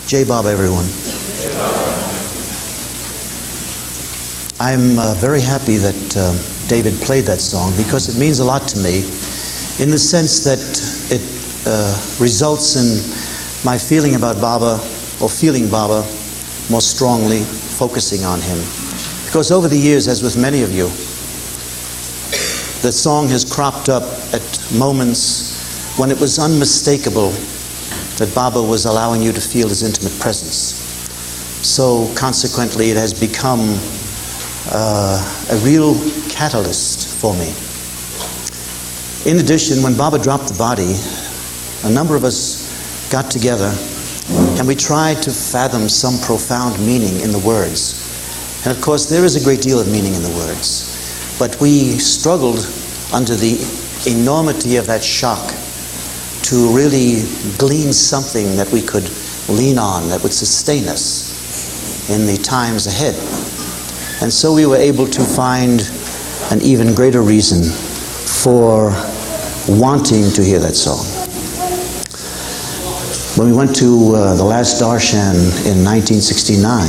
J Bob, everyone. I'm very happy that David played that song because it means a lot to me in the sense that it results in my feeling about Baba, or feeling Baba more strongly, focusing on him. Because over the years, as with many of you, the song has cropped up at moments when it was unmistakable that Baba was allowing you to feel his intimate presence. So consequently, it has become a real catalyst for me. In addition, when Baba dropped the body, a number of us got together and we tried to fathom some profound meaning in the words. And of course, there is a great deal of meaning in the words. But we struggled under the enormity of that shock to really glean something that we could lean on, that would sustain us in the times ahead. And so we were able to find an even greater reason for wanting to hear that song. When we went to the last Darshan in 1969,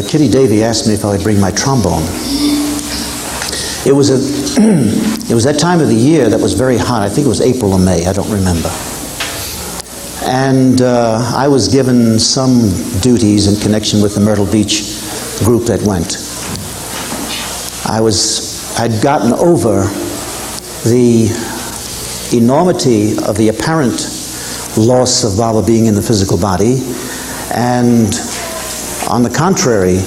Kitty Davy asked me if I would bring my trombone. It was that time of the year that was very hot. I think it was April or May, I don't remember. And I was given some duties in connection with the Myrtle Beach group that went. I'd gotten over the enormity of the apparent loss of Baba being in the physical body, and on the contrary,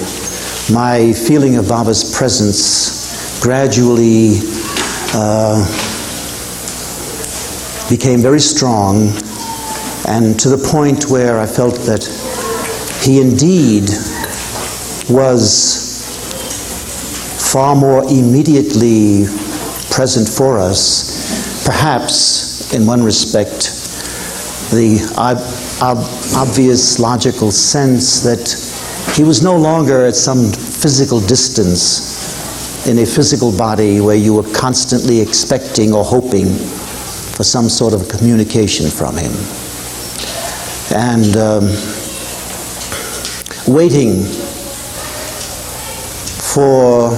my feeling of Baba's presence gradually became very strong, and to the point where I felt that he indeed was far more immediately present for us, perhaps in one respect, the obvious logical sense that he was no longer at some physical distance in a physical body where you were constantly expecting or hoping for some sort of communication from him. And waiting for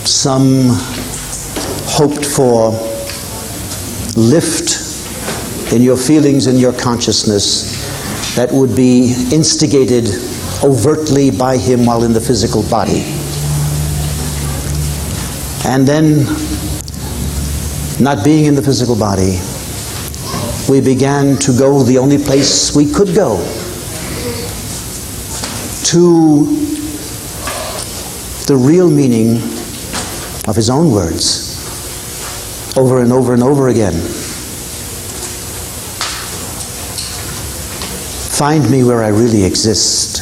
some hoped-for lift in your feelings and your consciousness that would be instigated overtly by him while in the physical body. And then, not being in the physical body, we began to go the only place we could go, to the real meaning of his own words, over and over and over again. Find me where I really exist,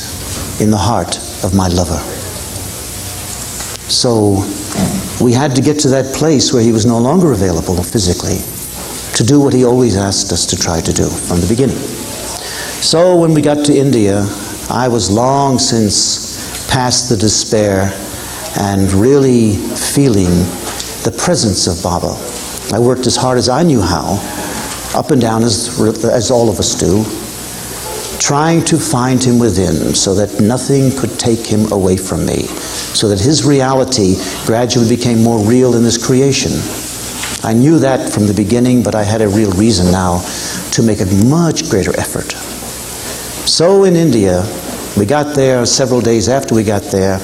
in the heart of my lover. So we had to get to that place where he was no longer available physically to do what he always asked us to try to do from the beginning. So when we got to India, I was long since past the despair and really feeling the presence of Baba. I worked as hard as I knew how, up and down as all of us do, trying to find him within so that nothing could take him away from me, so that his reality gradually became more real in this creation. I knew that from the beginning, but I had a real reason now to make a much greater effort. So in India, we got there several days after we got there.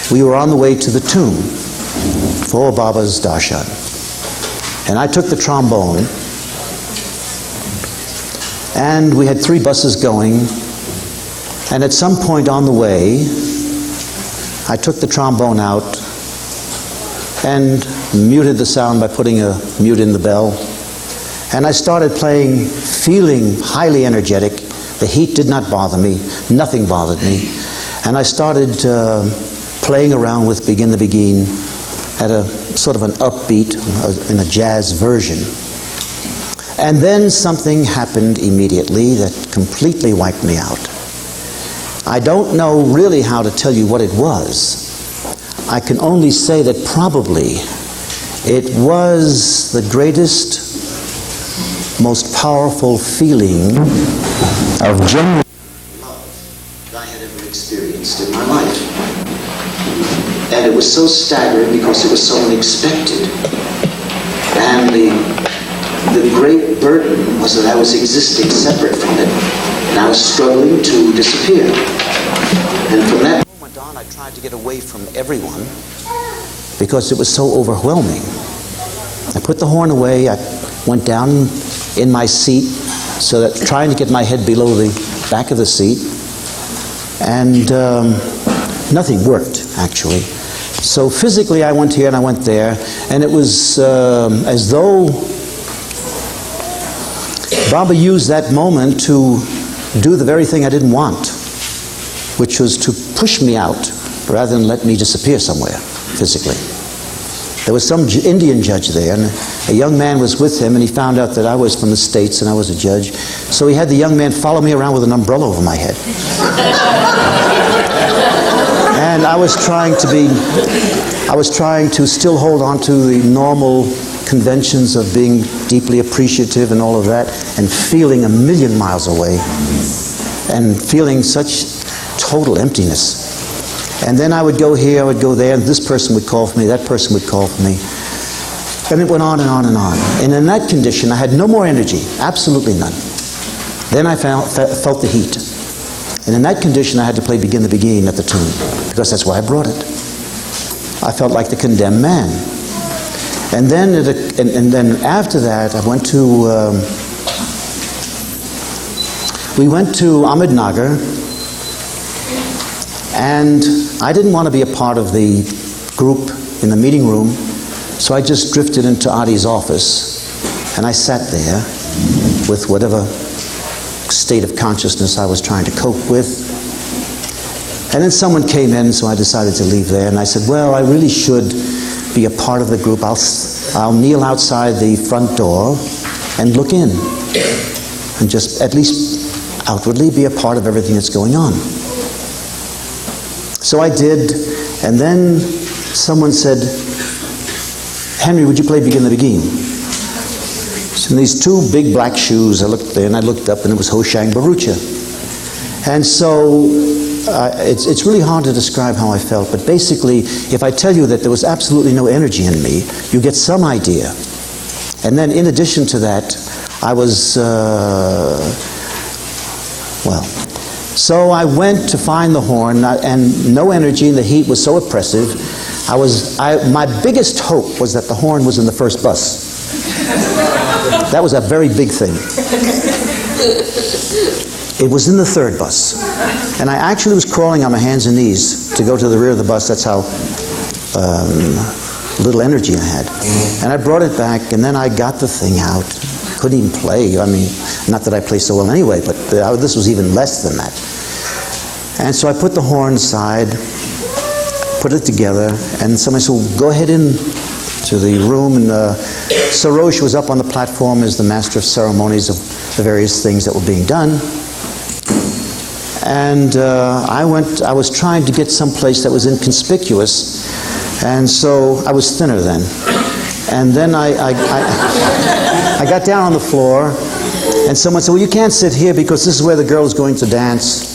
We were on the way to the tomb for Baba's darshan. And I took the trombone, and we had 3 buses going, and at some point on the way, I took the trombone out and muted the sound by putting a mute in the bell. And I started playing, feeling highly energetic. The heat did not bother me. Nothing bothered me. And I started playing around with Begin the Begin at a sort of an upbeat, in a jazz version. And then something happened immediately that completely wiped me out. I don't know really how to tell you what it was. I can only say that probably it was the greatest most powerful feeling of genuine love that I had ever experienced in my life. And it was so staggering because it was so unexpected. And the great burden was that I was existing separate from it, and I was struggling to disappear. And from that moment on, I tried to get away from everyone because it was so overwhelming. I put the horn away. I went down in my seat, so that trying to get my head below the back of the seat, and nothing worked, actually. So physically, I went here and I went there, and it was as though Baba used that moment to do the very thing I didn't want, which was to push me out rather than let me disappear somewhere physically. There was some Indian judge there, and a young man was with him, and he found out that I was from the States and I was a judge. So he had the young man follow me around with an umbrella over my head. And I was trying to still hold on to the normal conventions of being deeply appreciative and all of that, and feeling a million miles away, and feeling such total emptiness. And then I would go here, I would go there, and this person would call for me, that person would call for me. And it went on and on and on. And in that condition, I had no more energy, absolutely none. Then I felt the heat. And in that condition, I had to play Begin the Beginning at the tune, because that's why I brought it. I felt like the condemned man. And then, then after that, I went to, we went to Ahmednagar, and I didn't want to be a part of the group in the meeting room, so I just drifted into Adi's office, and I sat there with whatever state of consciousness I was trying to cope with. And then someone came in, so I decided to leave there, and I said, well, I really should be a part of the group. I'll kneel outside the front door and look in, and just at least outwardly be a part of everything that's going on. So I did, and then someone said, Henry, would you play Begin the Beguine? So in these two big black shoes, I looked there, and I looked up, and it was Hoshang Barucha. And so it's really hard to describe how I felt, but basically, if I tell you that there was absolutely no energy in me, you get some idea. And then in addition to that, I was, so I went to find the horn, and no energy, and the heat was so oppressive. My biggest hope was that the horn was in the first bus. That was a very big thing. It was in the third bus. And I actually was crawling on my hands and knees to go to the rear of the bus. That's how little energy I had. And I brought it back, and then I got the thing out. Couldn't even play. I mean, not that I play so well anyway, but this was even less than that. And so I put the horn aside, put it together, and somebody said, well, go ahead in to the room. And Sarosh was up on the platform as the master of ceremonies of the various things that were being done. And I was trying to get someplace that was inconspicuous, and so I was thinner then. And then I got down on the floor, and someone said, well, you can't sit here because this is where the girl is going to dance.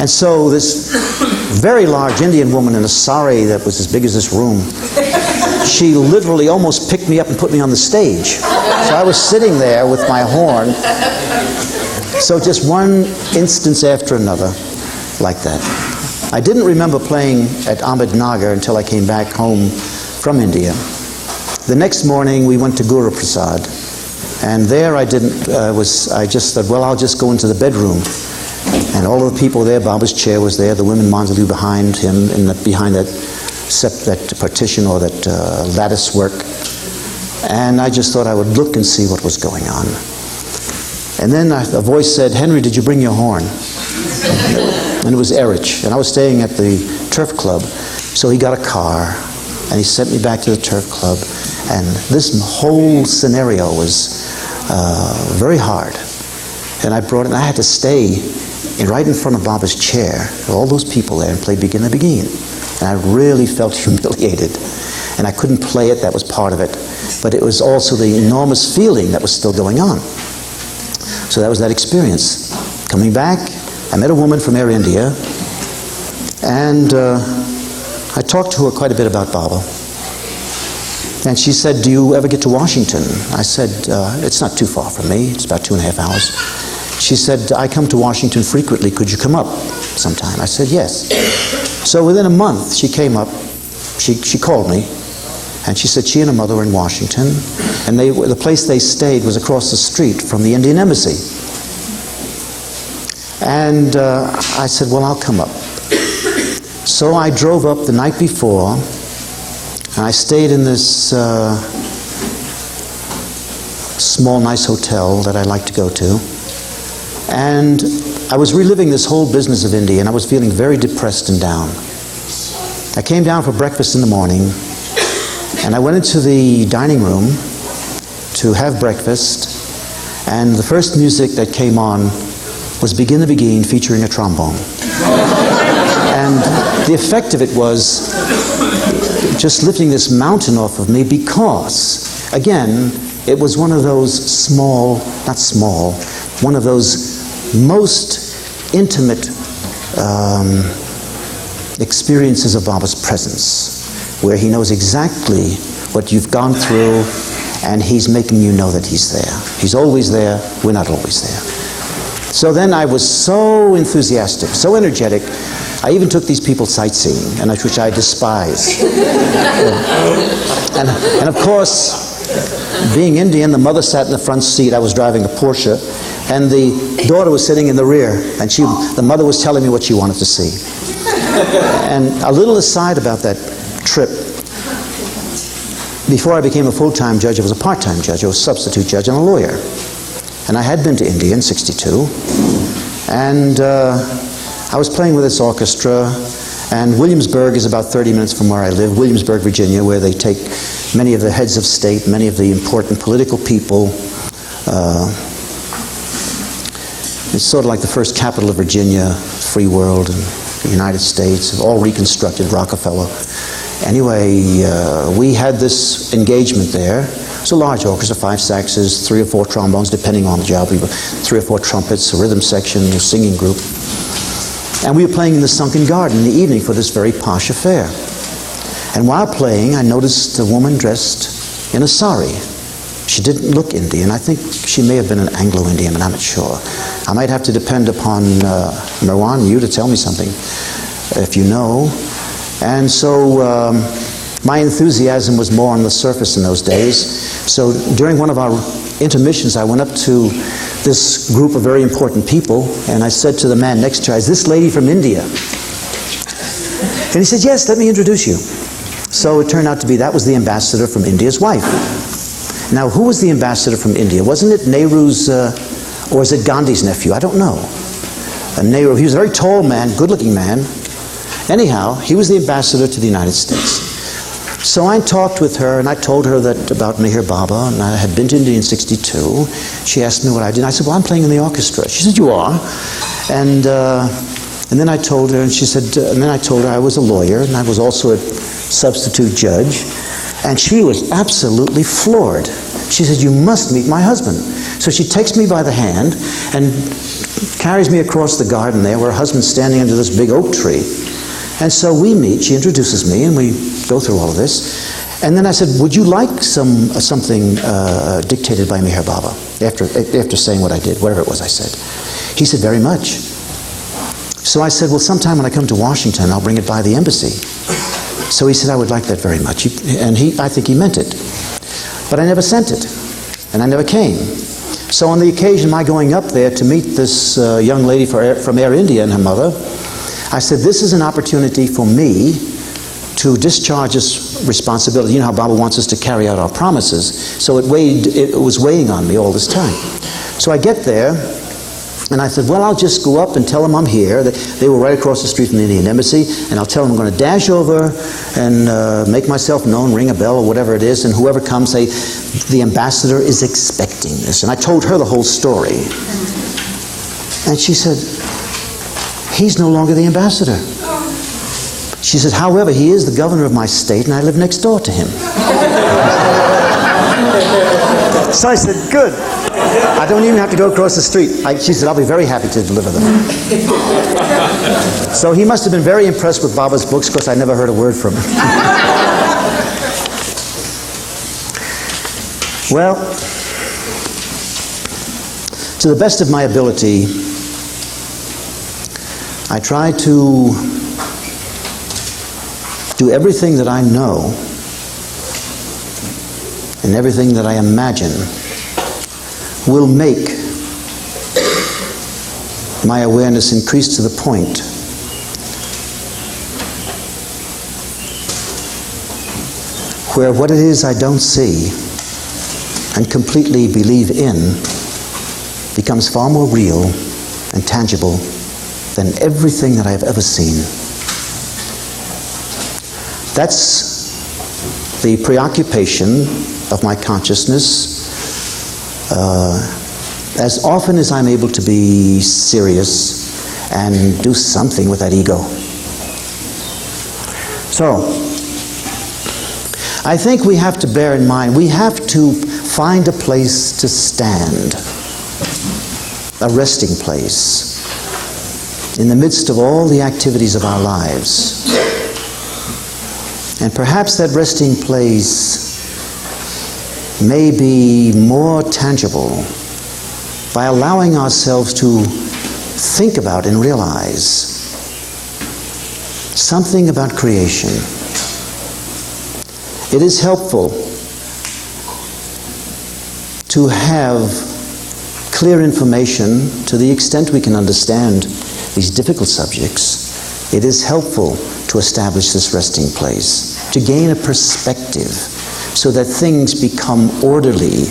And so this very large Indian woman in a sari that was as big as this room, she literally almost picked me up and put me on the stage. So I was sitting there with my horn. So just one instance after another, like that. I didn't remember playing at Ahmednagar until I came back home from India. The next morning we went to Guru Prasad, and there I just said, well, I'll just go into the bedroom. And all of the people there, Baba's chair was there, the women Mandalu behind him, behind that partition or that lattice work. And I just thought I would look and see what was going on. And then a voice said, Henry, did you bring your horn? And it was Erich. And I was staying at the Turf Club. So he got a car, and he sent me back to the Turf Club. And this whole scenario was very hard. And I brought it, and I had to stay right in front of Baba's chair, all those people there, and play Begin the Beguine. And I really felt humiliated. and I couldn't play it. That was part of it. But it was also the enormous feeling that was still going on. So that was that experience. Coming back, I met a woman from Air India, and I talked to her quite a bit about Baba. And she said, do you ever get to Washington? I said, it's not too far from me. It's about 2.5 hours. She said, I come to Washington frequently. Could you come up sometime? I said, yes. So within a month, she came up. She called me, and she said she and her mother were in Washington, and the place they stayed was across the street from the Indian Embassy. And I said, well, I'll come up. So I drove up the night before, and I stayed in this small, nice hotel that I like to go to. And I was reliving this whole business of India, and I was feeling very depressed and down. I came down for breakfast in the morning, and I went into the dining room to have breakfast, and the first music that came on was Begin the Beguine featuring a trombone. And the effect of it was just lifting this mountain off of me, because, again, it was one of those one of those most intimate experiences of Baba's presence, where he knows exactly what you've gone through, and he's making you know that he's there. He's always there. We're not always there. So then I was so enthusiastic, so energetic, I even took these people sightseeing, and which I despise. And of course, being Indian, the mother sat in the front seat. I was driving a Porsche, and the daughter was sitting in the rear, and the mother was telling me what she wanted to see. And a little aside about that trip, before I became a full-time judge, I was a part-time judge. I was a substitute judge and a lawyer. And I had been to India in '62, and I was playing with this orchestra, and Williamsburg is about 30 minutes from where I live, Williamsburg, Virginia, where they take many of the heads of state, many of the important political people. It's sort of like the first capital of Virginia, free world, and the United States, all reconstructed, Rockefeller. Anyway, we had this engagement there. It was a large orchestra, 5 saxes, 3 or 4 trombones, depending on the job. We were 3 or 4 trumpets, a rhythm section, a singing group. And we were playing in the Sunken Garden in the evening for this very posh affair. And while playing, I noticed a woman dressed in a sari. She didn't look Indian. I think she may have been an Anglo-Indian, but I'm not sure. I might have to depend upon Marwan, you, to tell me something, if you know. And so my enthusiasm was more on the surface in those days. So during one of our intermissions, I went up to this group of very important people, and I said to the man next to her, "Is this lady from India?" And he said, "Yes, let me introduce you." So it turned out to be that was the ambassador from India's wife. Now, who was the ambassador from India? Wasn't it Nehru's, or is it Gandhi's nephew? I don't know. Nehru, he was a very tall man, good-looking man. Anyhow, he was the ambassador to the United States. So I talked with her, and I told her that about Meher Baba, and I had been to India in '62. She asked me what I did. I said, "Well, I'm playing in the orchestra." She said, "You are?" And then I told her, and she said, and then I told her I was a lawyer, and I was also a substitute judge. And she was absolutely floored. She said, "You must meet my husband." So she takes me by the hand and carries me across the garden there, where her husband's standing under this big oak tree. And so we meet. She introduces me, and we go through all of this. And then I said, "Would you like something dictated by Meher Baba?" After saying what I did, whatever it was I said. He said, "Very much." So I said, "Well, sometime when I come to Washington, I'll bring it by the embassy." So he said, "I would like that very much." And I think he meant it. But I never sent it, and I never came. So on the occasion of my going up there to meet this young lady from Air India and her mother, I said, "This is an opportunity for me to discharge this responsibility." You know how Baba wants us to carry out our promises. So it was weighing on me all this time. So I get there, and I said, "Well, I'll just go up and tell them I'm here." They were right across the street from the Indian Embassy, and I'll tell them I'm going to dash over and make myself known, ring a bell or whatever it is, and whoever comes, say, "The ambassador is expecting this." And I told her the whole story. And she said, "He's no longer the ambassador." She said, however, he is the governor of my state and I live next door to him. So I said, good. I don't even have to go across the street. She said, I'll be very happy to deliver them. So he must have been very impressed with Baba's books because I never heard a word from him. Well, to the best of my ability, I try to do everything that I know and everything that I imagine will make my awareness increase to the point where what it is I don't see and completely believe in becomes far more real and tangible than everything that I have ever seen. That's the preoccupation of my consciousness as often as I'm able to be serious and do something with that ego. So, I think we have to bear in mind, we have to find a place to stand, a resting place, in the midst of all the activities of our lives. And perhaps that resting place may be more tangible by allowing ourselves to think about and realize something about creation. It is helpful to have clear information to the extent we can understand these difficult subjects. It is helpful to establish this resting place, to gain a perspective so that things become orderly.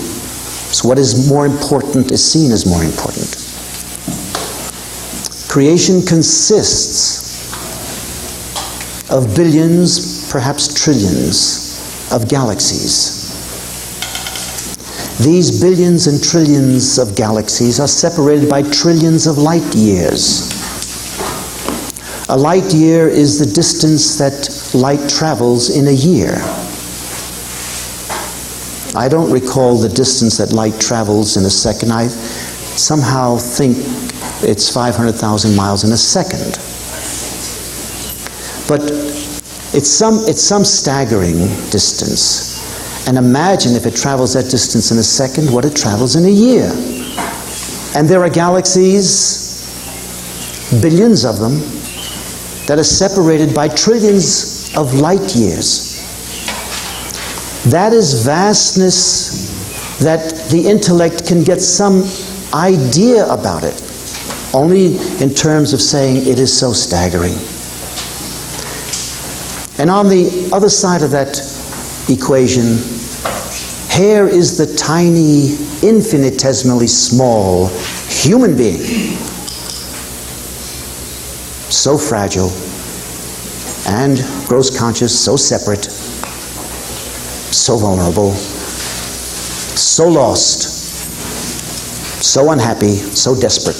So what is more important is seen as more important. Creation consists of billions, perhaps trillions of galaxies. These billions and trillions of galaxies are separated by trillions of light years. A light year is the distance that light travels in a year. I don't recall the distance that light travels in a second. I somehow think it's 500,000 miles in a second. But it's some staggering distance. And imagine if it travels that distance in a second, what it travels in a year. And there are galaxies, billions of them, that are separated by trillions of light years. That is vastness that the intellect can get some idea about it, only in terms of saying it is so staggering. And on the other side of that equation, here is the tiny, infinitesimally small human being. So fragile and gross conscious, so separate, so vulnerable, so lost, so unhappy, so desperate.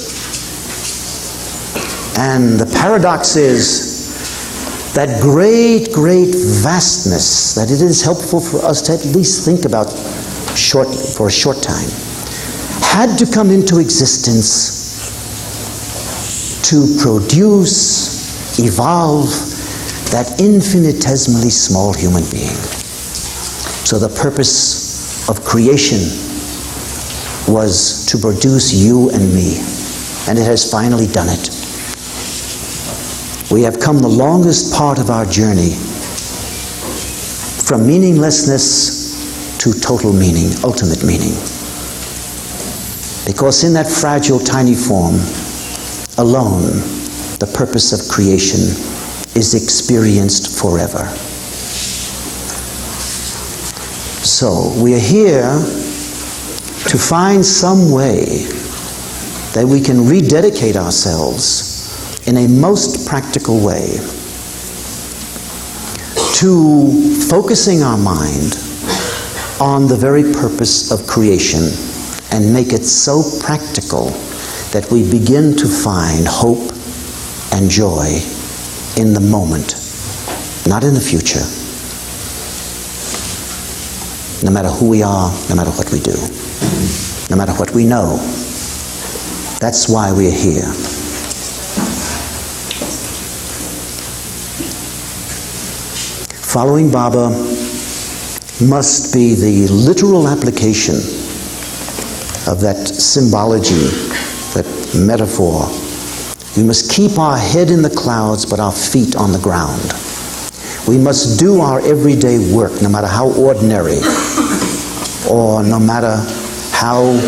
And the paradox is that great, great vastness that it is helpful for us to at least think about shortly, for a short time, had to come into existence to produce, evolve that infinitesimally small human being. So the purpose of creation was to produce you and me, and it has finally done it. We have come the longest part of our journey from meaninglessness to total meaning, ultimate meaning. Because in that fragile, tiny form alone, the purpose of creation is experienced forever. So we are here to find some way that we can rededicate ourselves in a most practical way to focusing our mind on the very purpose of creation and make it so practical that we begin to find hope and joy in the moment not in the future. No matter who we are, no matter what we do, no matter what we know. That's why we're here. Following Baba must be the literal application of that symbology, that metaphor. We must keep our head in the clouds but our feet on the ground. We must do our everyday work, no matter how ordinary or no matter how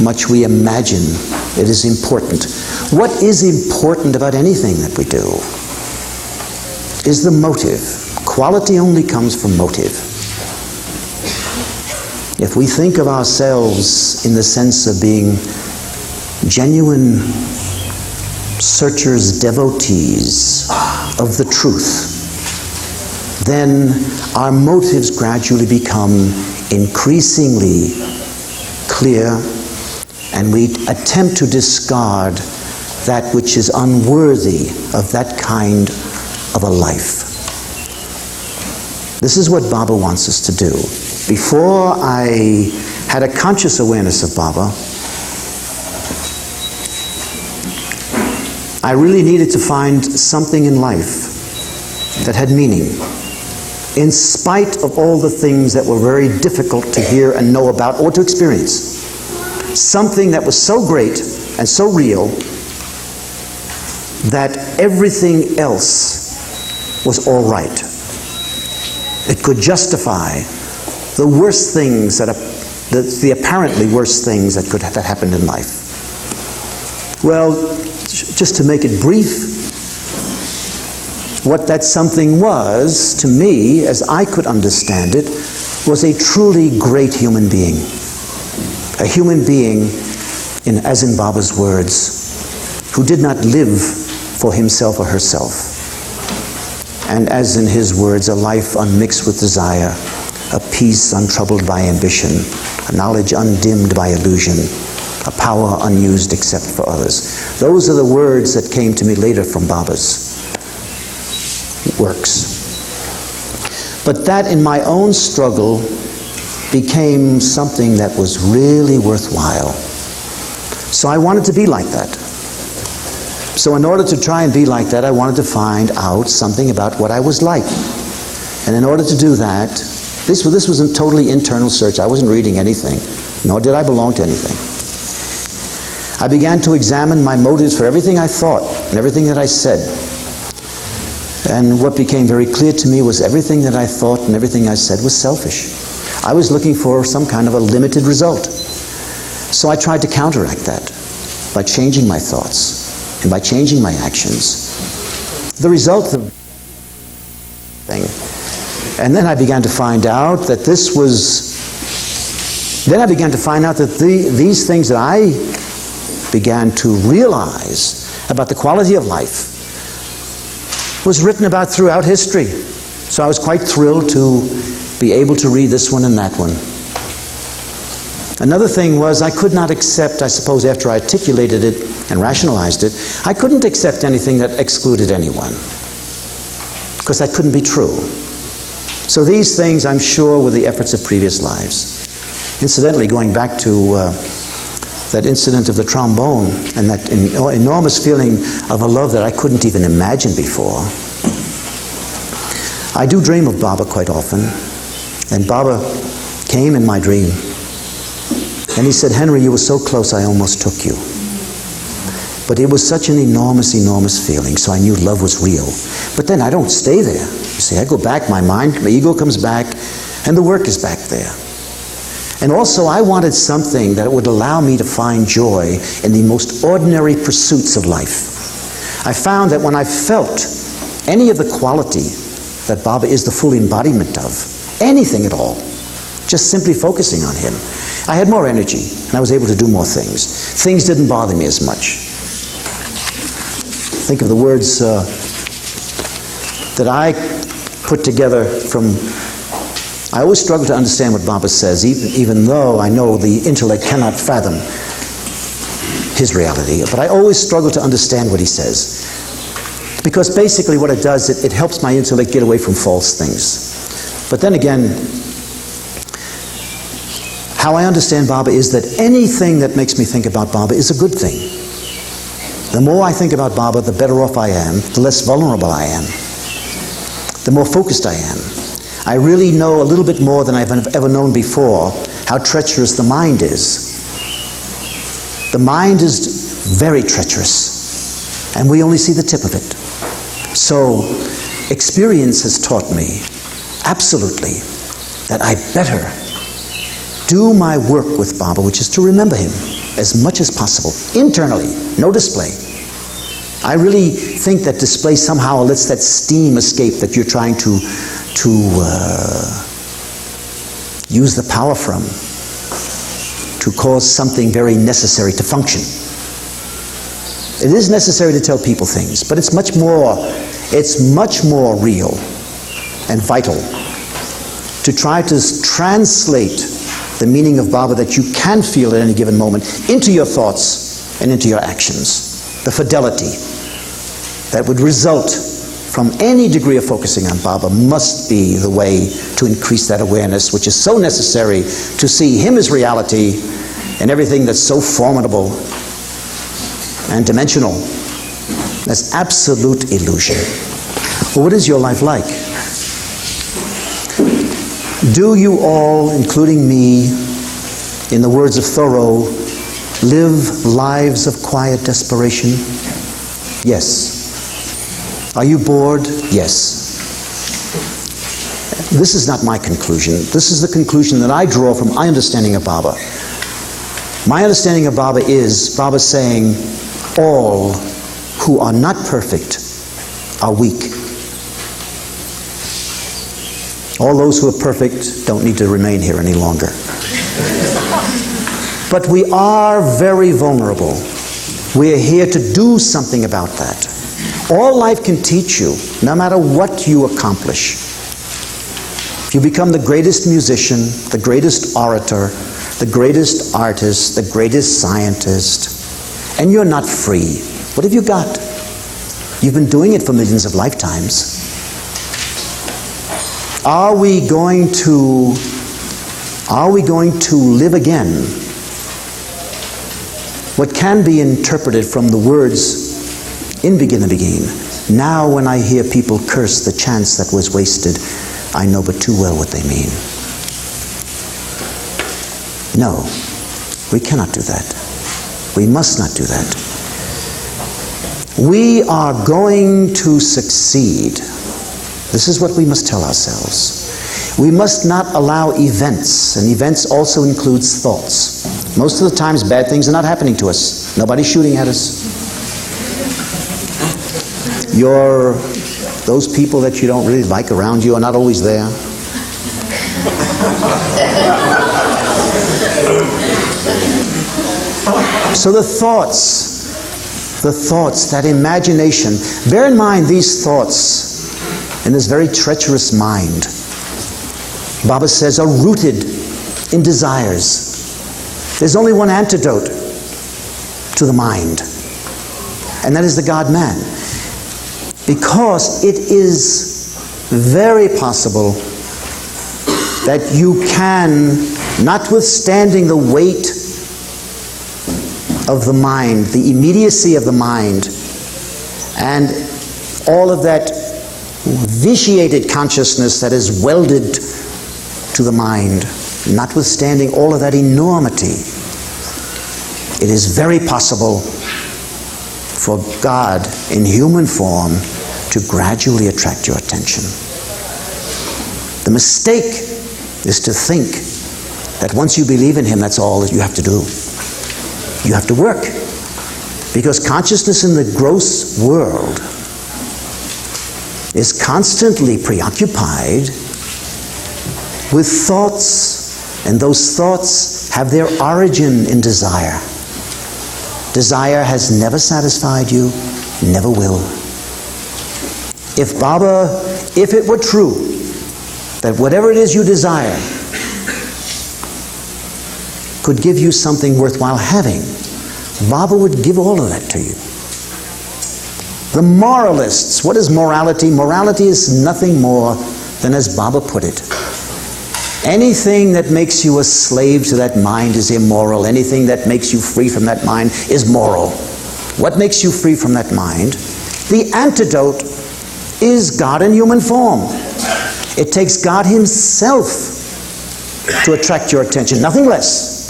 much we imagine it is important. What is important about anything that we do is the motive. Quality only comes from motive. If we think of ourselves in the sense of being genuine searchers, devotees of the truth, then our motives gradually become increasingly clear, and we attempt to discard that which is unworthy of that kind of a life. This is what Baba wants us to do. Before I had a conscious awareness of Baba, I really needed to find something in life that had meaning, in spite of all the things that were very difficult to hear and know about or to experience. Something that was so great and so real that everything else was all right. It could justify the worst things the apparently worst things that happened in life. Well, just to make it brief, what that something was, to me, as I could understand it, was a truly great human being. A human being, as in Baba's words, who did not live for himself or herself. And as in his words, a life unmixed with desire, a peace untroubled by ambition, a knowledge undimmed by illusion, a power unused except for others. Those are the words that came to me later from Baba's works. But that in my own struggle became something that was really worthwhile. So I wanted to be like that. So in order to try and be like that, I wanted to find out something about what I was like. And in order to do that, this was a totally internal search. I wasn't reading anything, nor did I belong to anything. I began to examine my motives for everything I thought and everything that I said. And what became very clear to me was everything that I thought and everything I said was selfish. I was looking for some kind of a limited result. So I tried to counteract that by changing my thoughts and by changing my actions. The result of thing. And then I began to find out that these things that I began to realize about the quality of life was written about throughout history. So I was quite thrilled to be able to read this one and that one. Another thing was I could not accept, I suppose after I articulated it and rationalized it, I couldn't accept anything that excluded anyone, because that couldn't be true. So these things, I'm sure, were the efforts of previous lives. Incidentally, going back to that incident of the trombone and that enormous feeling of a love that I couldn't even imagine before, I do dream of Baba quite often. And Baba came in my dream. And he said, "Henry, you were so close, I almost took you." But it was such an enormous, enormous feeling, so I knew love was real. But then I don't stay there. You see, I go back, my mind, my ego comes back, and the work is back there. And also, I wanted something that would allow me to find joy in the most ordinary pursuits of life. I found that when I felt any of the quality that Baba is the full embodiment of, anything at all, just simply focusing on him, I had more energy, and I was able to do more things. Things didn't bother me as much. Think of the words that I put together from... I always struggle to understand what Baba says, even though I know the intellect cannot fathom his reality. But I always struggle to understand what he says. Because basically what it does, it helps my intellect get away from false things. But then again, how I understand Baba is that anything that makes me think about Baba is a good thing. The more I think about Baba, the better off I am, the less vulnerable I am, the more focused I am. I really know a little bit more than I've ever known before how treacherous the mind is. The mind is very treacherous, and we only see the tip of it. So, experience has taught me, absolutely, that I better do my work with Baba, which is to remember him as much as possible, internally, no display. I really think that display somehow lets that steam escape that you're trying to use the power from, to cause something very necessary to function. It is necessary to tell people things, but it's much more real and vital to try to translate the meaning of Baba that you can feel at any given moment into your thoughts and into your actions. The fidelity that would result from any degree of focusing on Baba must be the way to increase that awareness, which is so necessary to see him as reality and everything that's so formidable and dimensional as absolute illusion. Well, what is your life like? Do you all, including me, in the words of Thoreau, live lives of quiet desperation? Yes. Are you bored? Yes. This is not my conclusion. This is the conclusion that I draw from my understanding of Baba. My understanding of Baba is Baba saying, all who are not perfect are weak. All those who are perfect don't need to remain here any longer. But we are very vulnerable. We are here to do something about that. All life can teach you, no matter what you accomplish. If you become the greatest musician, the greatest orator, the greatest artist, the greatest scientist, and you're not free, what have you got? You've been doing it for millions of lifetimes. Are we going to live again what can be interpreted from the words in Begin the Beguine? Now when I hear people curse the chance that was wasted, I know but too well what they mean. No, we cannot do that. We must not do that. We are going to succeed. This is what we must tell ourselves. We must not allow events, and events also includes thoughts. Most of the times bad things are not happening to us. Nobody's shooting at us. Those people that you don't really like around you are not always there. So the thoughts, that imagination, bear in mind these thoughts in this very treacherous mind, Baba says, are rooted in desires. There's only one antidote to the mind, and that is the God-man. Because it is very possible that you can, notwithstanding the weight of the mind, the immediacy of the mind, and all of that vitiated consciousness that is welded to the mind, notwithstanding all of that enormity, it is very possible for God in human form to gradually attract your attention. The mistake is to think that once you believe in him, that's all that you have to do. You have to work. Because consciousness in the gross world is constantly preoccupied with thoughts, and those thoughts have their origin in desire. Desire has never satisfied you, never will. If it were true that whatever it is you desire could give you something worthwhile having, Baba would give all of that to you. The moralists. What is morality? Morality is nothing more than, as Baba put it, anything that makes you a slave to that mind is immoral. Anything that makes you free from that mind is moral. What makes you free from that mind? The antidote is God in human form. It takes God himself to attract your attention, nothing less.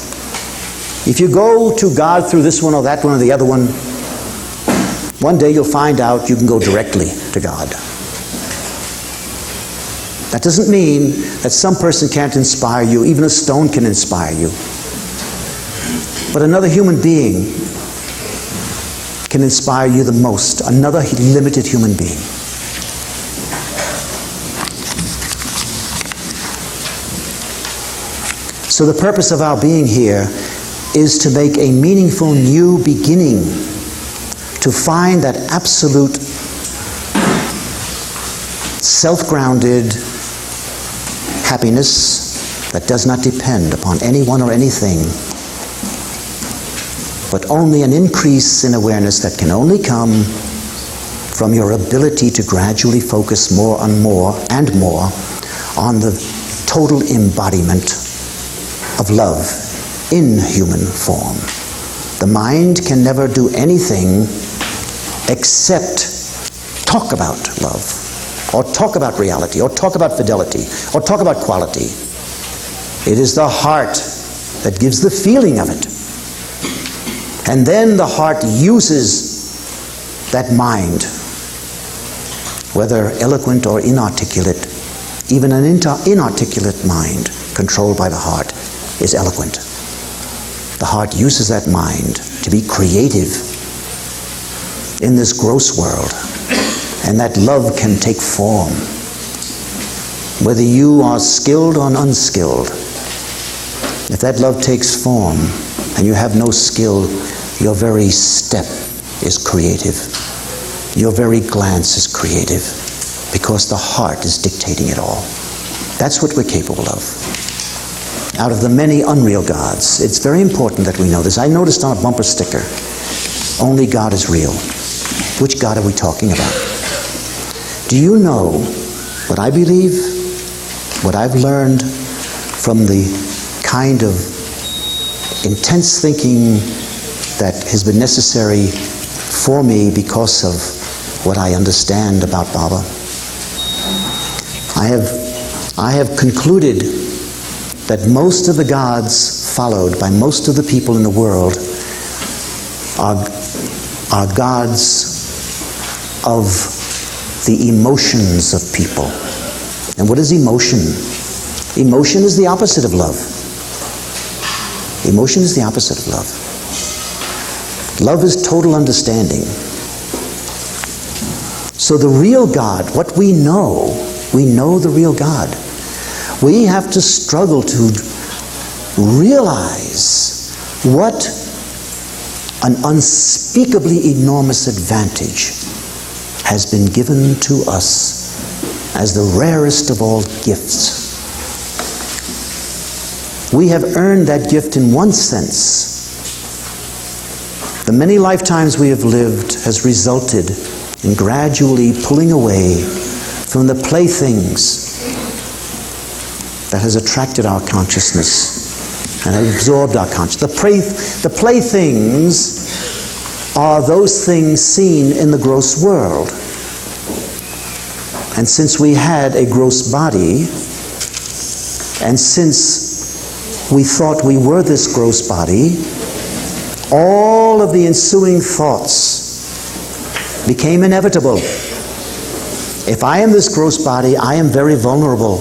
If you go to God through this one or that one or the other one, one day you'll find out you can go directly to God. That doesn't mean that some person can't inspire you. Even a stone can inspire you. But another human being can inspire you the most. Another limited human being. So the purpose of our being here is to make a meaningful new beginning, to find that absolute, self-grounded happiness that does not depend upon anyone or anything, but only an increase in awareness that can only come from your ability to gradually focus more and more on the total embodiment of love in human form. The mind can never do anything except talk about love, or talk about reality, or talk about fidelity, or talk about quality. It is the heart that gives the feeling of it. And then the heart uses that mind, whether eloquent or inarticulate. Even an inarticulate mind controlled by the heart is eloquent. The heart uses that mind to be creative in this gross world, and that love can take form. Whether you are skilled or unskilled, if that love takes form and you have no skill, your very step is creative. Your very glance is creative, because the heart is dictating it all. That's what we're capable of. Out of the many unreal gods, it's very important that we know this. I noticed on a bumper sticker, only God is real. Which God are we talking about? Do you know what I believe, what I've learned from the kind of intense thinking that has been necessary for me because of what I understand about Baba? I have concluded that most of the gods followed by most of the people in the world are gods of the emotions of people. And what is emotion? Emotion is the opposite of love. Emotion is the opposite of love. Love is total understanding. So the real God, what we know the real God. We have to struggle to realize what an unspeakably enormous advantage has been given to us as the rarest of all gifts. We have earned that gift in one sense. The many lifetimes we have lived has resulted in gradually pulling away from the playthings that has attracted our consciousness and has absorbed our consciousness. The playthings are those things seen in the gross world. And since we had a gross body, and since we thought we were this gross body, all of the ensuing thoughts became inevitable. If I am this gross body, I am very vulnerable.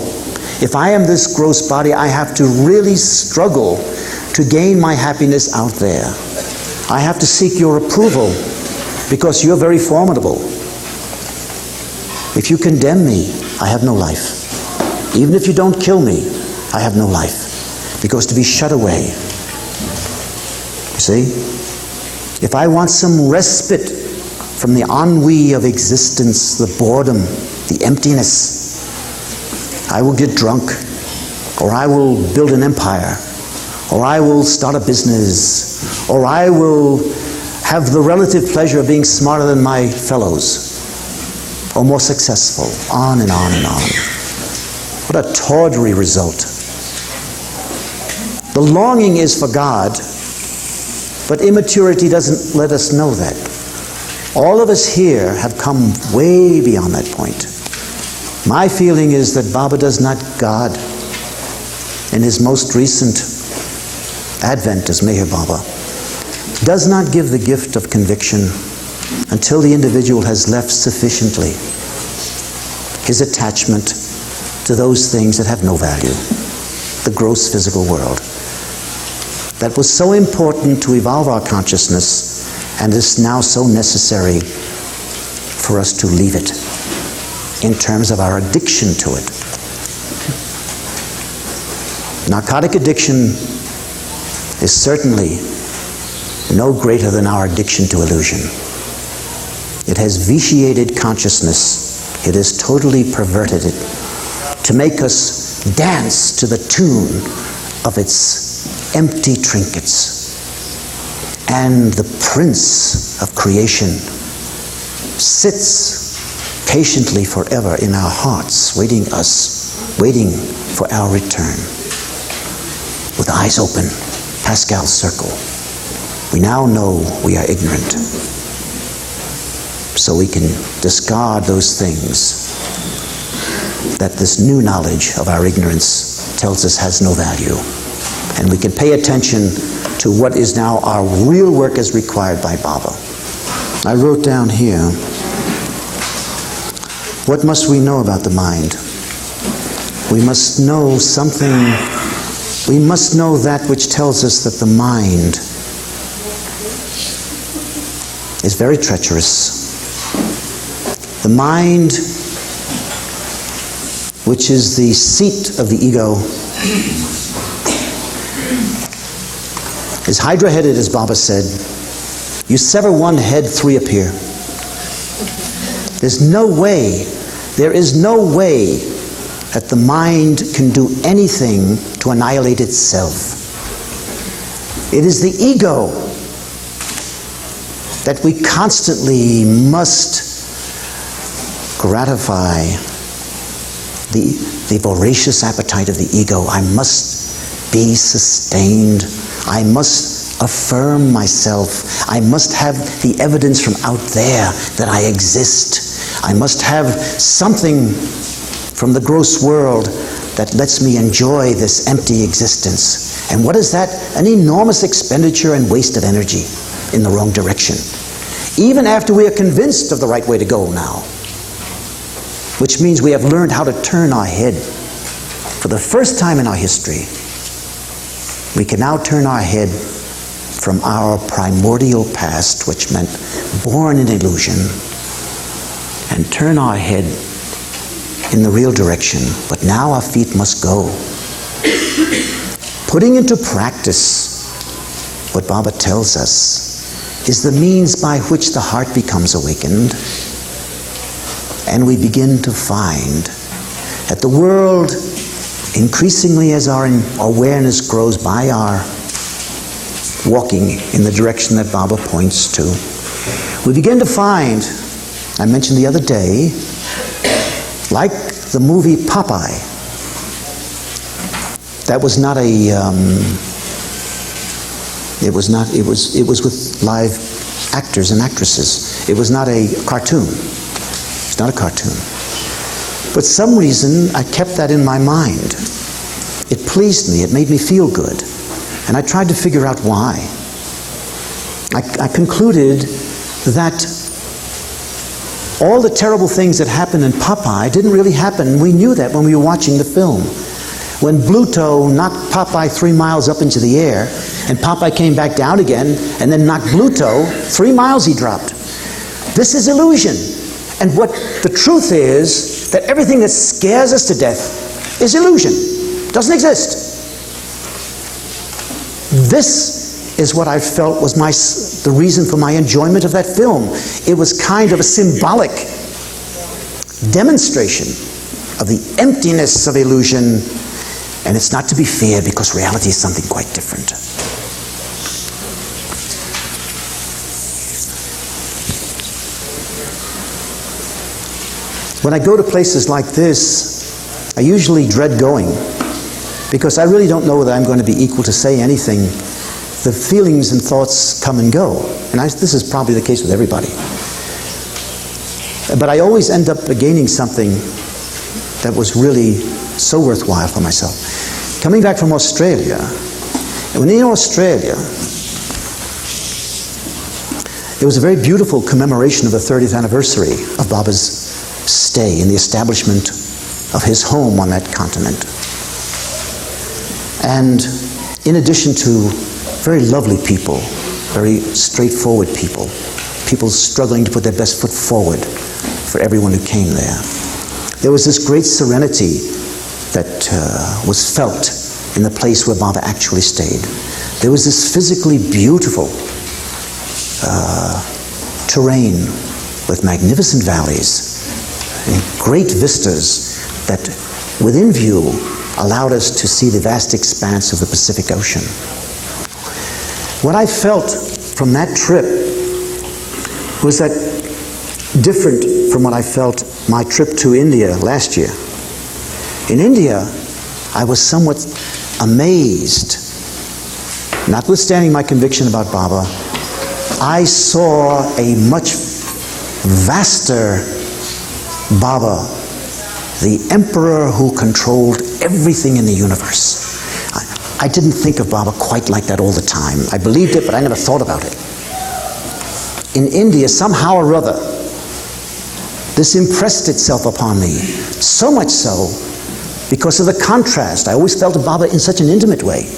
If I am this gross body, I have to really struggle to gain my happiness out there. I have to seek your approval because you're very formidable. If you condemn me, I have no life. Even if you don't kill me, I have no life, because to be shut away. You see? If I want some respite from the ennui of existence, the boredom, the emptiness, I will get drunk, or I will build an empire, or I will start a business, or I will have the relative pleasure of being smarter than my fellows, or more successful, on and on and on. What a tawdry result. The longing is for God, but immaturity doesn't let us know that. All of us here have come way beyond that point. My feeling is that Baba does not God in his most recent advent as Meher Baba, does not give the gift of conviction until the individual has left sufficiently his attachment to those things that have no value, the gross physical world. That was so important to evolve our consciousness, and is now so necessary for us to leave it in terms of our addiction to it. Narcotic addiction is certainly no greater than our addiction to illusion. It has vitiated consciousness. It has totally perverted it to make us dance to the tune of its empty trinkets. And the Prince of creation sits patiently forever in our hearts, waiting for our return. With eyes open, Pascal's circle. We now know we are ignorant. So we can discard those things that this new knowledge of our ignorance tells us has no value. And we can pay attention to what is now our real work as required by Baba. I wrote down here, what must we know about the mind? We must know something, we must know that which tells us that the mind is very treacherous. The mind, which is the seat of the ego, is hydra-headed, as Baba said. You sever one head, three appear. There is no way that the mind can do anything to annihilate itself. It is the ego that we constantly must gratify, the voracious appetite of the ego. I must be sustained. I must affirm myself. I must have the evidence from out there that I exist. I must have something from the gross world that lets me enjoy this empty existence. And what is that? An enormous expenditure and waste of energy in the wrong direction. Even after we are convinced of the right way to go now. Which means we have learned how to turn our head. For the first time in our history, we can now turn our head from our primordial past, which meant born in illusion, and turn our head in the real direction. But now our feet must go. Putting into practice what Baba tells us is the means by which the heart becomes awakened, and we begin to find that the world, increasingly as our awareness grows by our walking in the direction that Baba points to, we begin to find, I mentioned the other day, like the movie Popeye. That was not a, it was with live actors and actresses. It was not a cartoon. It's not a cartoon. But some reason I kept that in my mind. It pleased me. It made me feel good. And I tried to figure out why. I concluded that all the terrible things that happened in Popeye didn't really happen. We knew that when we were watching the film. When Bluto knocked Popeye 3 miles up into the air, and Popeye came back down again, and then knocked Bluto, 3 miles he dropped. This is illusion. And what the truth is, that everything that scares us to death is illusion. Doesn't exist. This is what I felt was the reason for my enjoyment of that film. It was kind of a symbolic demonstration of the emptiness of illusion, and it's not to be feared because reality is something quite different. When I go to places like this, I usually dread going because I really don't know whether I'm going to be equal to say anything. The feelings and thoughts come and go. And this is probably the case with everybody. But I always end up gaining something that was really so worthwhile for myself. Coming back from Australia, and when in Australia, it was a very beautiful commemoration of the 30th anniversary of Baba's stay in the establishment of his home on that continent. And in addition to very lovely people, very straightforward people, people struggling to put their best foot forward for everyone who came there, there was this great serenity that was felt in the place where Baba actually stayed. There was this physically beautiful terrain with magnificent valleys and great vistas that within view allowed us to see the vast expanse of the Pacific Ocean. What I felt from that trip was that different from what I felt my trip to India last year. In India, I was somewhat amazed. Notwithstanding my conviction about Baba, I saw a much vaster Baba, the emperor who controlled everything in the universe. I didn't think of Baba quite like that all the time. I believed it, but I never thought about it. In India, somehow or other, this impressed itself upon me, so much so because of the contrast. I always felt of Baba in such an intimate way.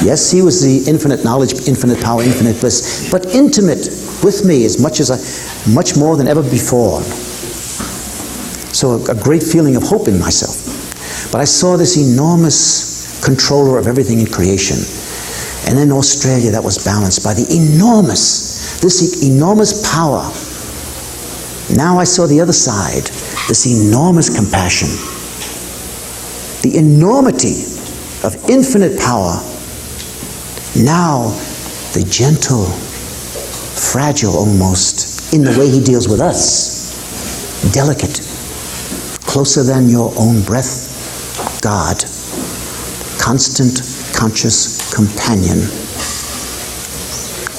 Yes, he was the infinite knowledge, infinite power, infinite bliss, but intimate with me much more than ever before. So a great feeling of hope in myself. But I saw this enormous controller of everything in creation. And in Australia, that was balanced by this enormous power. Now I saw the other side, this enormous compassion. The enormity of infinite power. Now, the gentle, fragile almost, in the way he deals with us. Delicate, closer than your own breath, God. Constant, conscious companion.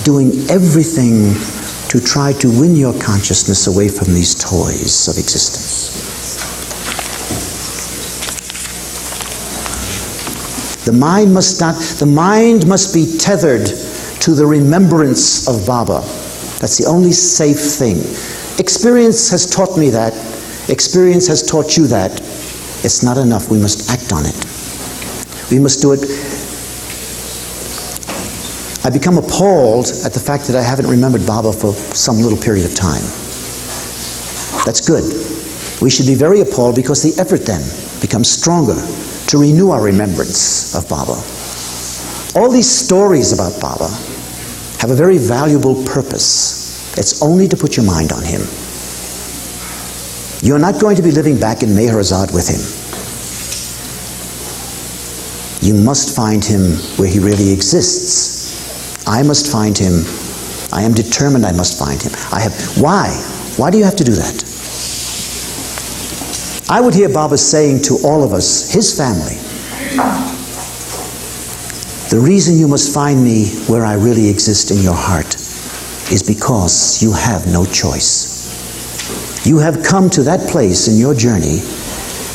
Doing everything to try to win your consciousness away from these toys of existence. The mind must be tethered to the remembrance of Baba. That's the only safe thing. Experience has taught me that. Experience has taught you that. It's not enough. We must act on it. We must do it. I become appalled at the fact that I haven't remembered Baba for some little period of time. That's good. We should be very appalled because the effort then becomes stronger to renew our remembrance of Baba. All these stories about Baba have a very valuable purpose. It's only to put your mind on him. You're not going to be living back in Meherazad with him. You must find him where he really exists. I must find him. I am determined I must find him. Why? Why do you have to do that? I would hear Baba saying to all of us, his family, the reason you must find me where I really exist in your heart is because you have no choice. You have come to that place in your journey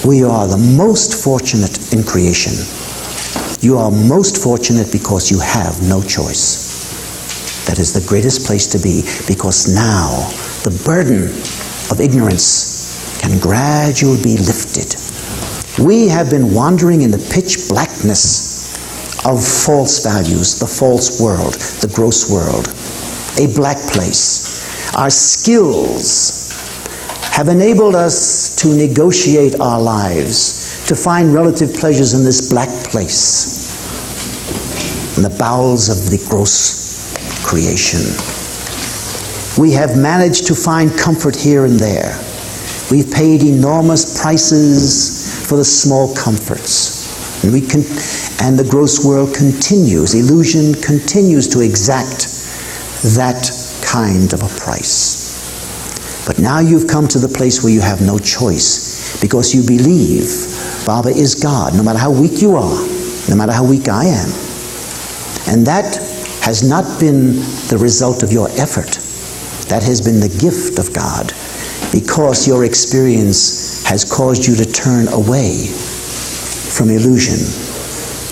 where you are the most fortunate in creation. You are most fortunate because you have no choice. That is the greatest place to be, because now the burden of ignorance can gradually be lifted. We have been wandering in the pitch blackness of false values, the false world, the gross world, a black place. Our skills have enabled us to negotiate our lives, to find relative pleasures in this black place, in the bowels of the gross creation. We have managed to find comfort here and there. We've paid enormous prices for the small comforts. And the gross world continues, illusion continues to exact that kind of a price. But now you've come to the place where you have no choice, because you believe Baba is God, no matter how weak you are, no matter how weak I am. And that has not been the result of your effort. That has been the gift of God, because your experience has caused you to turn away from illusion.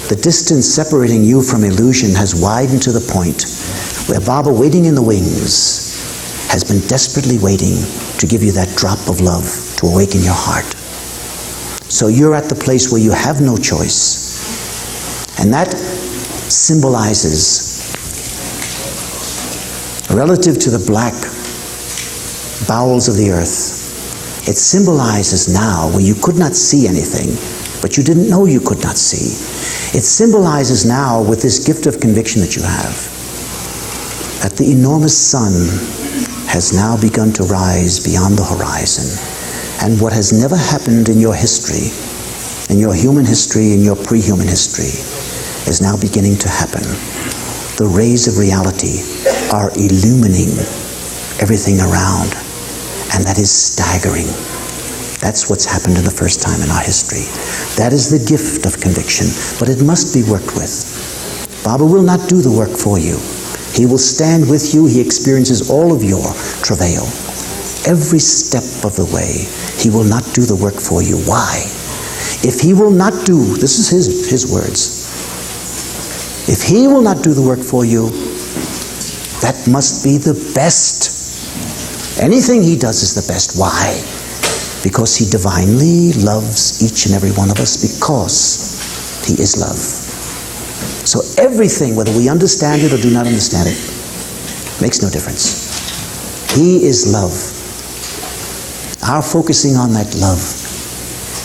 The distance separating you from illusion has widened to the point where Baba, waiting in the wings, has been desperately waiting to give you that drop of love to awaken your heart. So you're at the place where you have no choice. And that symbolizes, relative to the black bowels of the earth, it symbolizes now where you could not see anything, but you didn't know you could not see. It symbolizes now, with this gift of conviction that you have, that the enormous sun has now begun to rise beyond the horizon. And what has never happened in your history, in your human history, in your pre-human history, is now beginning to happen. The rays of reality are illumining everything around, and that is staggering. That's what's happened in the first time in our history. That is the gift of conviction, but it must be worked with. Baba will not do the work for you. He will stand with you. He experiences all of your travail. Every step of the way, he will not do the work for you. Why? If he will not do, this is his words, if he will not do the work for you, that must be the best. Anything he does is the best. Why? Because he divinely loves each and every one of us, because he is love. So everything, whether we understand it or do not understand it, makes no difference. He is love. Our focusing on that love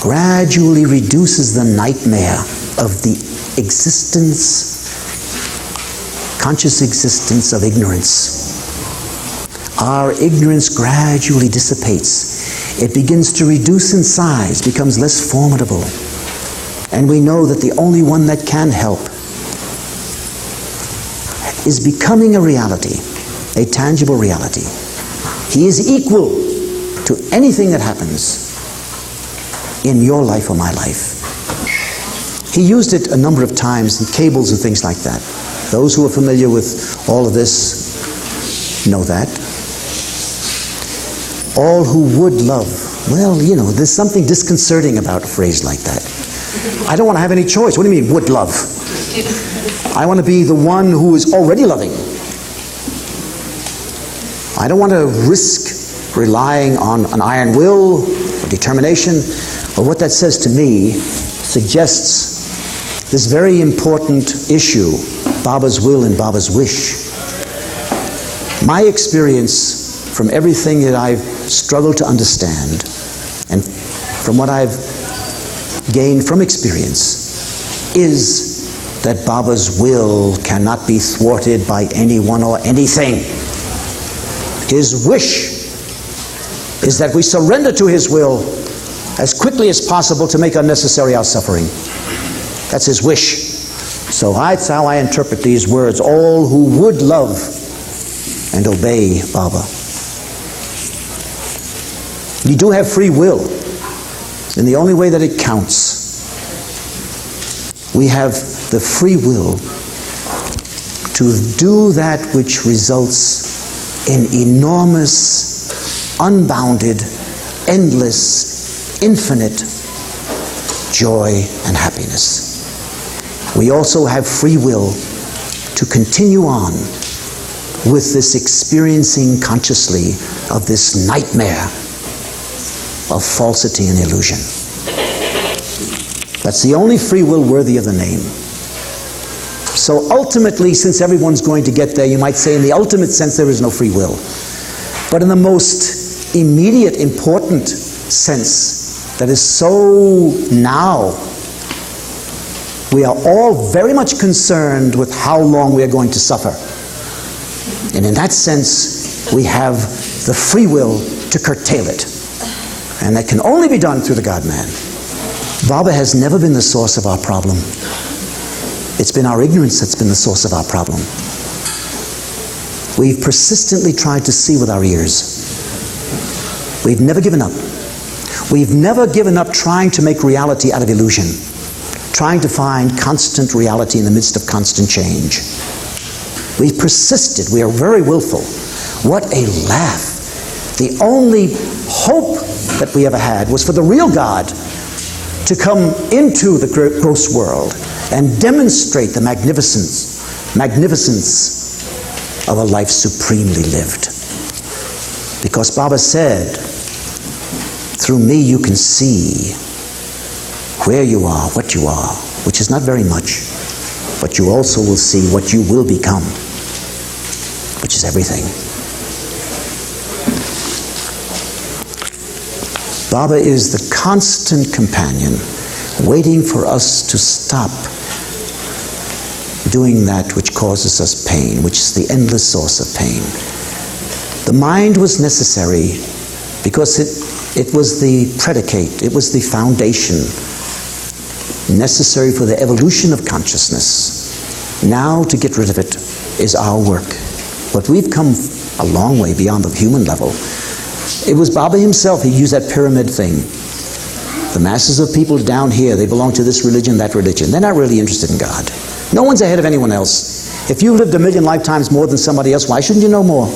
gradually reduces the nightmare of the existence, conscious existence of ignorance. Our ignorance gradually dissipates. It begins to reduce in size, becomes less formidable. And we know that the only one that can help is becoming a reality, a tangible reality. He is equal to anything that happens in your life or my life. He used it a number of times in cables and things like that. Those who are familiar with all of this know that. All who would love. Well, you know, there's something disconcerting about a phrase like that. I don't want to have any choice. What do you mean, would love? I want to be the one who is already loving. I don't want to risk relying on an iron will or determination. But what that says to me suggests this very important issue, Baba's will and Baba's wish. My experience from everything that I've struggled to understand and from what I've gained from experience is that Baba's will cannot be thwarted by anyone or anything. His wish is that we surrender to his will as quickly as possible to make unnecessary our suffering. That's his wish. So that's how I interpret these words. All who would love and obey Baba. You do have free will in the only way that it counts. We have the free will to do that which results in enormous, unbounded, endless, infinite joy and happiness. We also have free will to continue on with this experiencing consciously of this nightmare of falsity and illusion. That's the only free will worthy of the name. So ultimately, since everyone's going to get there, you might say in the ultimate sense there is no free will. But in the most immediate, important sense, that is so now, we are all very much concerned with how long we are going to suffer. And in that sense, we have the free will to curtail it. And that can only be done through the God-man. Baba has never been the source of our problem. It's been our ignorance that's been the source of our problem. We've persistently tried to see with our ears. We've never given up. We've never given up trying to make reality out of illusion, trying to find constant reality in the midst of constant change. We've persisted. We are very willful. What a laugh. The only hope that we ever had was for the real God to come into the gross world and demonstrate the magnificence of a life supremely lived. Because Baba said, through me you can see where you are, what you are, which is not very much, but you also will see what you will become, which is everything. Baba is the constant companion, waiting for us to stop doing that which causes us pain, which is the endless source of pain. The mind was necessary because it was the predicate, it was the foundation necessary for the evolution of consciousness. Now to get rid of it is our work. But we've come a long way beyond the human level. It was Baba himself who used that pyramid thing. The masses of people down here, they belong to this religion, that religion. They're not really interested in God. No one's ahead of anyone else. If you lived 1,000,000 lifetimes more than somebody else, why shouldn't you know more?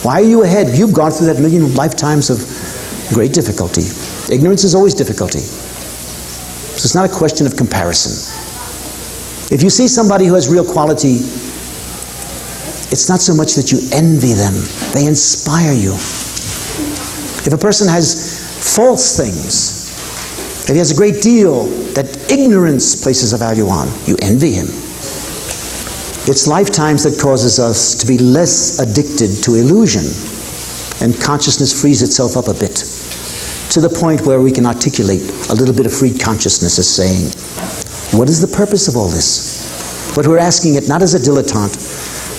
Why are you ahead? You've gone through that 1,000,000 lifetimes of great difficulty. Ignorance is always difficulty. So it's not a question of comparison. If you see somebody who has real quality, it's not so much that you envy them. They inspire you. If a person has false things, if he has a great deal that ignorance places a value on, you envy him. It's lifetimes that causes us to be less addicted to illusion, and consciousness frees itself up a bit, to the point where we can articulate a little bit of freed consciousness as saying, what is the purpose of all this? But we're asking it not as a dilettante,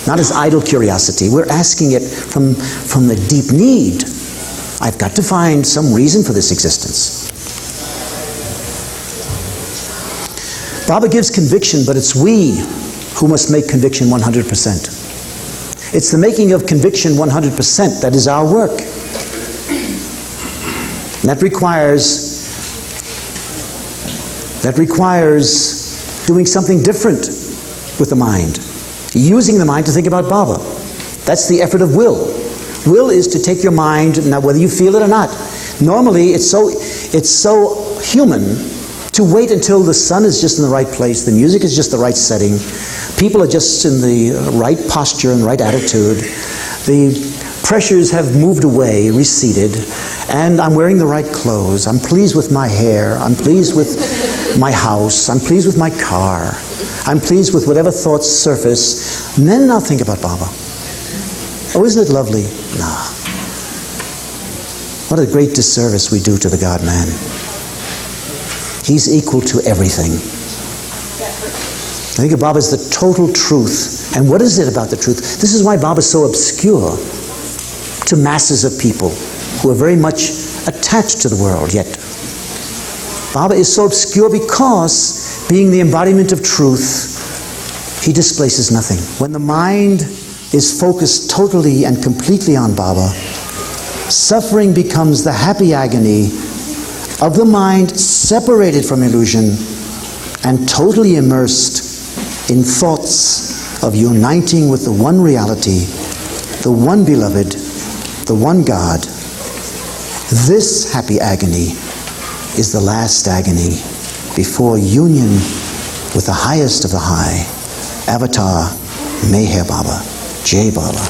not as idle curiosity. We're asking it from the deep need. I've got to find some reason for this existence. Baba gives conviction, but it's we who must make conviction 100%. It's the making of conviction 100% that is our work. And that requires doing something different with the mind. Using the mind to think about Baba. That's the effort of will. Will is to take your mind, now whether you feel it or not. Normally, it's so human to wait until the sun is just in the right place, the music is just the right setting, people are just in the right posture and right attitude, the pressures have moved away, receded, and I'm wearing the right clothes, I'm pleased with my hair, I'm pleased with my house, I'm pleased with my car, I'm pleased with whatever thoughts surface, and then I'll think about Baba. Oh, isn't it lovely? Nah. What a great disservice we do to the God-man. He's equal to everything. I think of Baba as the total truth. And what is it about the truth? This is why Baba is so obscure to masses of people who are very much attached to the world yet. Baba is so obscure because, being the embodiment of truth, he displaces nothing. When the mind is focused totally and completely on Baba, suffering becomes the happy agony of the mind separated from illusion and totally immersed in thoughts of uniting with the one reality, the one beloved, the one God. This happy agony is the last agony before union with the highest of the high. Avatar Meher Baba. Jai Baba.